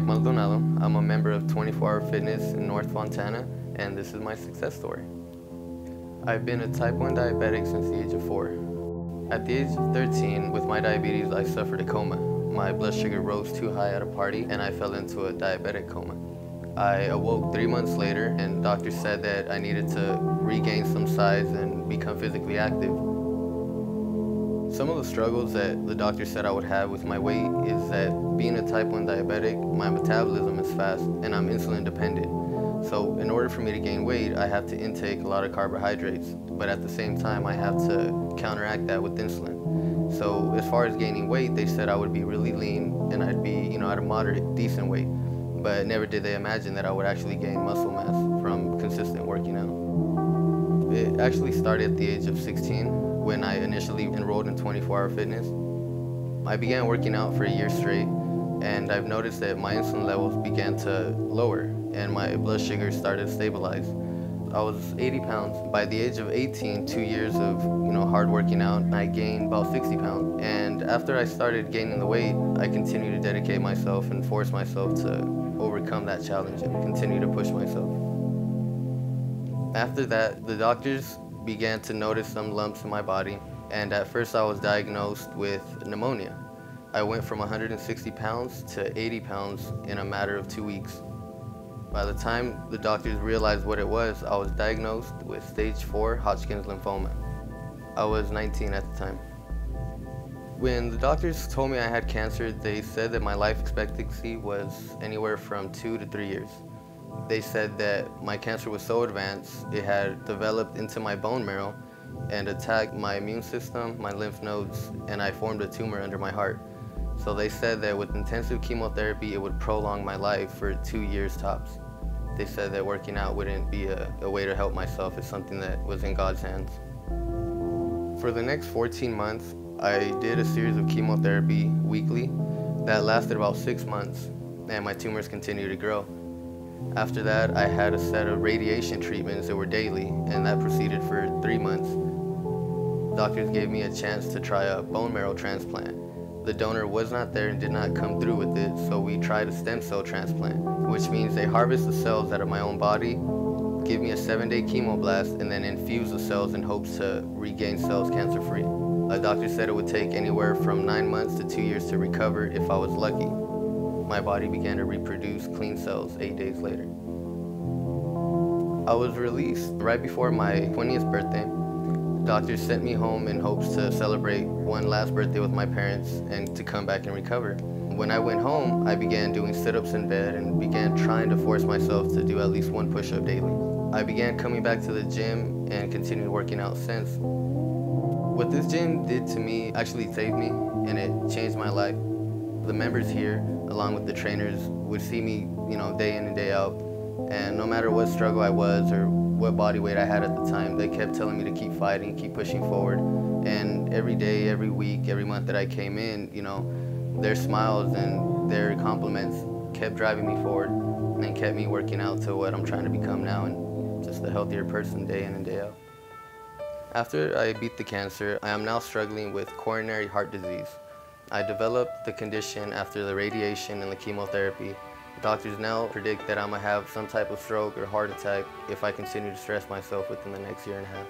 Mike Maldonado. I'm a member of 24 Hour Fitness in North Fontana, and this is my success story. I've been a type 1 diabetic since the age of 4. At the age of 13, with my diabetes, I suffered a coma. My blood sugar rose too high at a party, and I fell into a diabetic coma. I awoke 3 months later, and doctors said that I needed to regain some size and become physically active. Some of the struggles that the doctor said I would have with my weight is that being a type 1 diabetic, my metabolism is fast and I'm insulin dependent. So in order for me to gain weight, I have to intake a lot of carbohydrates, but at the same time I have to counteract that with insulin. So as far as gaining weight, they said I would be really lean and I'd be, at a moderate, decent weight. But never did they imagine that I would actually gain muscle mass from consistent working out. It actually started at the age of 16. When I initially enrolled in 24 Hour Fitness. I began working out for a year straight, and I've noticed that my insulin levels began to lower and my blood sugar started to stabilize. I was 80 pounds. By the age of 18, 2 years of hard working out, I gained about 60 pounds. And after I started gaining the weight, I continued to dedicate myself and force myself to overcome that challenge and continue to push myself. After that, the doctors began to notice some lumps in my body, and at first I was diagnosed with pneumonia. I went from 160 pounds to 80 pounds in a matter of 2 weeks. By the time the doctors realized what it was, I was diagnosed with stage 4 Hodgkin's lymphoma. I was 19 at the time. When the doctors told me I had cancer, they said that my life expectancy was anywhere from 2 to 3 years. They said that my cancer was so advanced, it had developed into my bone marrow and attacked my immune system, my lymph nodes, and I formed a tumor under my heart. So they said that with intensive chemotherapy, it would prolong my life for 2 years tops. They said that working out wouldn't be a way to help myself. It's something that was in God's hands. For the next 14 months, I did a series of chemotherapy weekly that lasted about 6 months, and my tumors continued to grow. After that, I had a set of radiation treatments that were daily, and that proceeded for 3 months. Doctors gave me a chance to try a bone marrow transplant. The donor was not there and did not come through with it, so we tried a stem cell transplant, which means they harvest the cells out of my own body, give me a 7-day chemoblast, and then infuse the cells in hopes to regain cells cancer-free. A doctor said it would take anywhere from 9 months to 2 years to recover if I was lucky. My body began to reproduce clean cells 8 days later. I was released right before my 20th birthday. Doctors sent me home in hopes to celebrate one last birthday with my parents and to come back and recover. When I went home, I began doing sit-ups in bed and began trying to force myself to do at least 1 push-up daily. I began coming back to the gym and continued working out since. What this gym did to me actually saved me, and it changed my life. The members here, along with the trainers, would see me, day in and day out. And no matter what struggle I was or what body weight I had at the time, they kept telling me to keep fighting, keep pushing forward. And every day, every week, every month that I came in, their smiles and their compliments kept driving me forward and kept me working out to what I'm trying to become now, and just a healthier person day in and day out. After I beat the cancer, I am now struggling with coronary heart disease. I developed the condition after the radiation and the chemotherapy. Doctors now predict that I'm going to have some type of stroke or heart attack if I continue to stress myself within the next year and a half.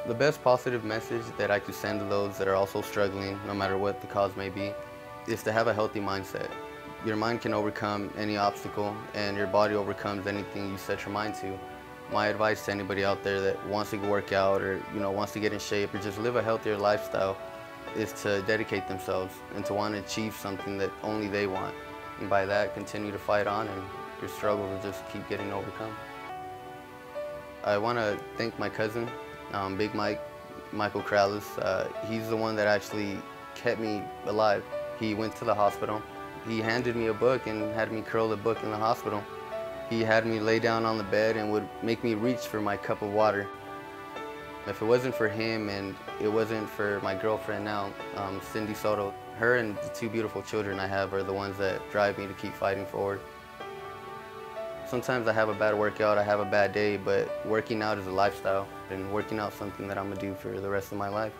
The best positive message that I could send to those that are also struggling, no matter what the cause may be, is to have a healthy mindset. Your mind can overcome any obstacle, and your body overcomes anything you set your mind to. My advice to anybody out there that wants to work out or wants to get in shape or just live a healthier lifestyle is to dedicate themselves and to want to achieve something that only they want. And by that, continue to fight on, and your struggles will just keep getting overcome. I want to thank my cousin, Big Mike, Michael Corrales. He's the one that actually kept me alive. He went to the hospital. He handed me a book and had me curl the book in the hospital. He had me lay down on the bed and would make me reach for my cup of water. If it wasn't for him and it wasn't for my girlfriend now, Cindy Soto, her and the 2 beautiful children I have are the ones that drive me to keep fighting forward. Sometimes I have a bad workout, I have a bad day, but working out is a lifestyle, and working out is something that I'm going to do for the rest of my life.